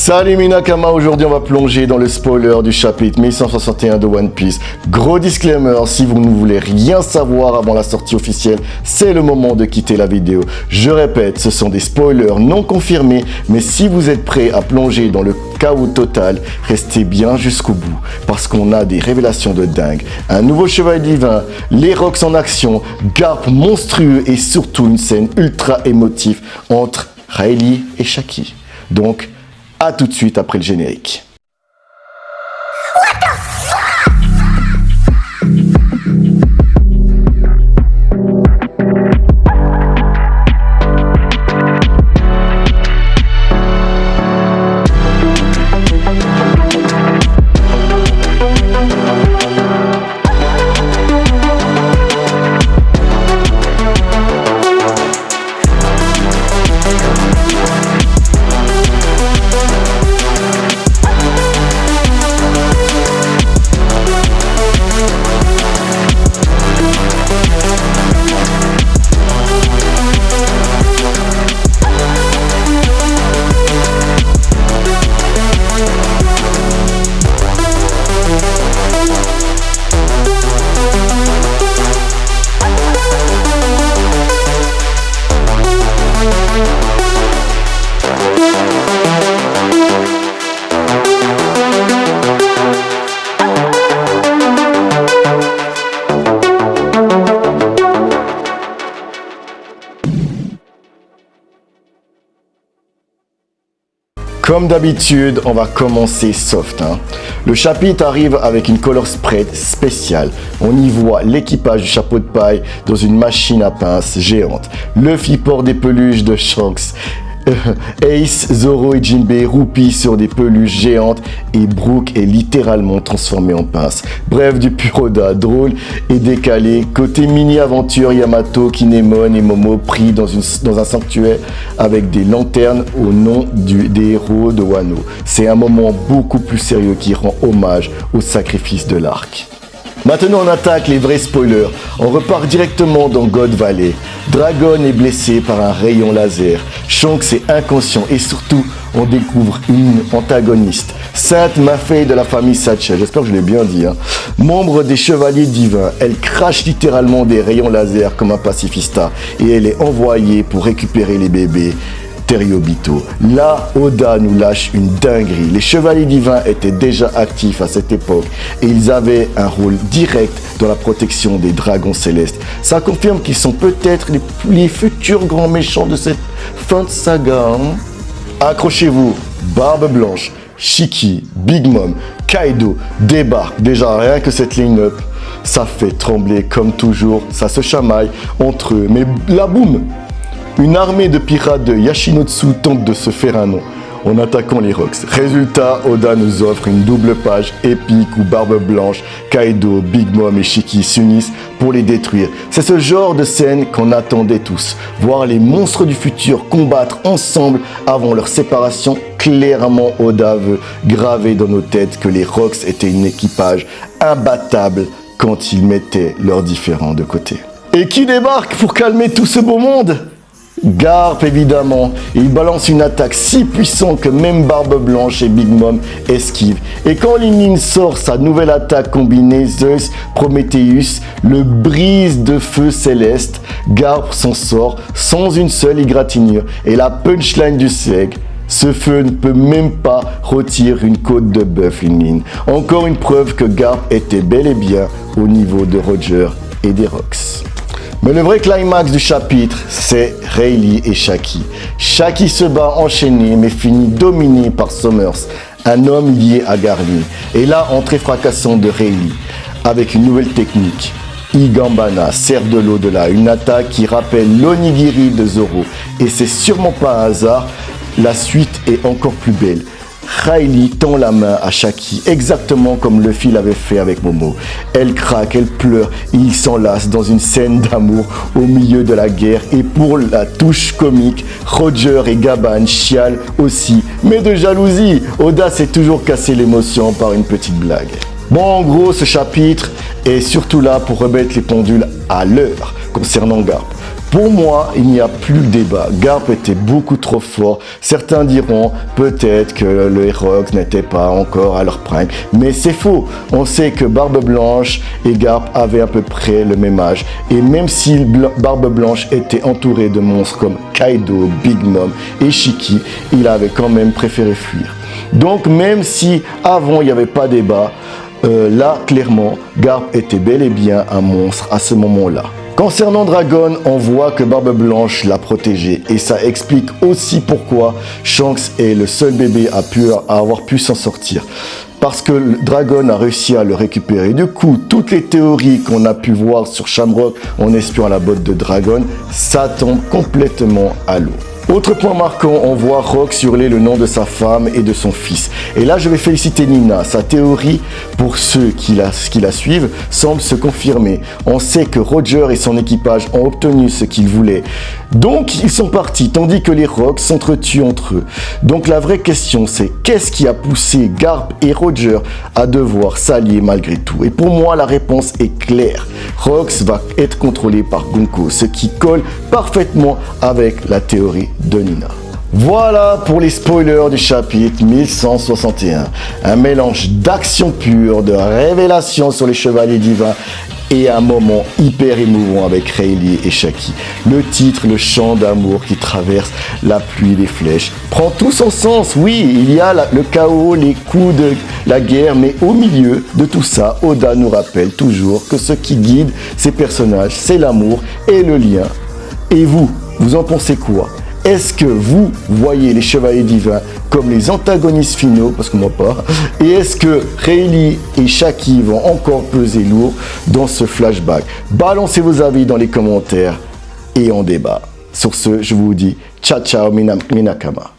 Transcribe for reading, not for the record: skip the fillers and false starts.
Salut Minakama, aujourd'hui on va plonger dans le spoiler du chapitre 1161 de One Piece. Gros disclaimer, si vous ne voulez rien savoir avant la sortie officielle, c'est le moment de quitter la vidéo. Je répète, ce sont des spoilers non confirmés, mais si vous êtes prêts à plonger dans le chaos total, restez bien jusqu'au bout, parce qu'on a des révélations de dingue. Un nouveau cheval divin, les Rocks en action, Garp monstrueux et surtout une scène ultra émotive entre Rayleigh et Shaki. Donc, à tout de suite après le générique. Comme d'habitude, on va commencer soft. Le chapitre arrive avec une color spread spéciale. On y voit l'équipage du chapeau de paille dans une machine à pince géante. Luffy porte des peluches de Shanks. Ace, Zoro et Jinbei roupillent sur des peluches géantes et Brook est littéralement transformé en pince. Bref, du pur Oda, drôle et décalé. Côté mini-aventure, Yamato, Kinemon et Momo pris dans un sanctuaire avec des lanternes au nom des héros de Wano. C'est un moment beaucoup plus sérieux qui rend hommage au sacrifice de l'arc. Maintenant on attaque les vrais spoilers. On repart directement dans God Valley. Dragon est blessé par un rayon laser. Shanks est inconscient et surtout on découvre une antagoniste. Sainte Maffei de la famille Satchel, j'espère que je l'ai bien dit. Membre des Chevaliers Divins, elle crache littéralement des rayons laser comme un pacifista et elle est envoyée pour récupérer les bébés. Teriobito. Là, Oda nous lâche une dinguerie. Les Chevaliers Divins étaient déjà actifs à cette époque et ils avaient un rôle direct dans la protection des dragons célestes. Ça confirme qu'ils sont peut-être les futurs grands méchants de cette fin de saga. Accrochez-vous, Barbe Blanche, Shiki, Big Mom, Kaido débarquent. Déjà, rien que cette line-up, ça fait trembler comme toujours. Ça se chamaille entre eux. Mais la boum! Une armée de pirates de Yashinotsu tente de se faire un nom en attaquant les Rocks. Résultat, Oda nous offre une double page épique où Barbe Blanche, Kaido, Big Mom et Shiki s'unissent pour les détruire. C'est ce genre de scène qu'on attendait tous. Voir les monstres du futur combattre ensemble avant leur séparation. Clairement, Oda veut graver dans nos têtes que les Rocks étaient un équipage imbattable quand ils mettaient leurs différends de côté. Et qui débarque pour calmer tout ce beau monde ? Garp évidemment, il balance une attaque si puissante que même Barbe Blanche et Big Mom esquivent. Et quand Lin sort sa nouvelle attaque combinée Zeus Prometheus, le brise de feu céleste, Garp s'en sort sans une seule égratignure. Et la punchline du siècle, ce feu ne peut même pas rôtir une côte de bœuf Lin. Encore une preuve que Garp était bel et bien au niveau de Roger et des Rocks. Mais le vrai climax du chapitre, c'est Rayleigh et Shaki. Shaki se bat enchaîné mais finit dominé par Summers, un homme lié à Garny. Et là, entrée fracassante de Rayleigh, avec une nouvelle technique. Igambana sert de l'au-delà, une attaque qui rappelle l'onigiri de Zoro. Et c'est sûrement pas un hasard, la suite est encore plus belle. Rayleigh tend la main à Shaki, exactement comme Luffy l'avait fait avec Momo. Elle craque, elle pleure, et ils s'enlacent dans une scène d'amour au milieu de la guerre. Et pour la touche comique, Roger et Gaban chialent aussi. Mais de jalousie, Oda s'est toujours cassé l'émotion par une petite blague. Bon, en gros, ce chapitre est surtout là pour remettre les pendules à l'heure concernant Garp. Pour moi, il n'y a plus de débat. Garp était beaucoup trop fort. Certains diront peut-être que les Rocks n'étaient pas encore à leur prime. Mais c'est faux. On sait que Barbe Blanche et Garp avaient à peu près le même âge. Et même si Barbe Blanche était entourée de monstres comme Kaido, Big Mom et Shiki, il avait quand même préféré fuir. Donc même si avant il n'y avait pas débat, là clairement, Garp était bel et bien un monstre à ce moment-là. Concernant Dragon, on voit que Barbe Blanche l'a protégé et ça explique aussi pourquoi Shanks est le seul bébé à avoir pu s'en sortir. Parce que Dragon a réussi à le récupérer. Du coup, toutes les théories qu'on a pu voir sur Shamrock en espion à la botte de Dragon, ça tombe complètement à l'eau. Autre point marquant, on voit Rox hurler le nom de sa femme et de son fils. Et là, je vais féliciter Nina. Sa théorie, pour ceux qui la suivent, semble se confirmer. On sait que Roger et son équipage ont obtenu ce qu'ils voulaient. Donc, ils sont partis, tandis que les Rox s'entretuent entre eux. Donc, la vraie question, c'est qu'est-ce qui a poussé Garp et Roger à devoir s'allier malgré tout? Et pour moi, la réponse est claire. Rox va être contrôlé par Gonko, ce qui colle parfaitement avec la théorie de Nina. Voilà pour les spoilers du chapitre 1161. Un mélange d'action pure, de révélation sur les chevaliers divins et un moment hyper émouvant avec Rayleigh et Shaki. Le titre, le chant d'amour qui traverse la pluie et les flèches, prend tout son sens. Oui, il y a le chaos, les coups de la guerre, mais au milieu de tout ça, Oda nous rappelle toujours que ce qui guide ces personnages, c'est l'amour et le lien. Et vous en pensez quoi? Est-ce que vous voyez les chevaliers divins comme les antagonistes finaux, parce que moi pas, et est-ce que Rayleigh et Shaki vont encore peser lourd dans ce flashback? Balancez vos avis dans les commentaires et on débat. Sur ce, je vous dis ciao ciao minakama.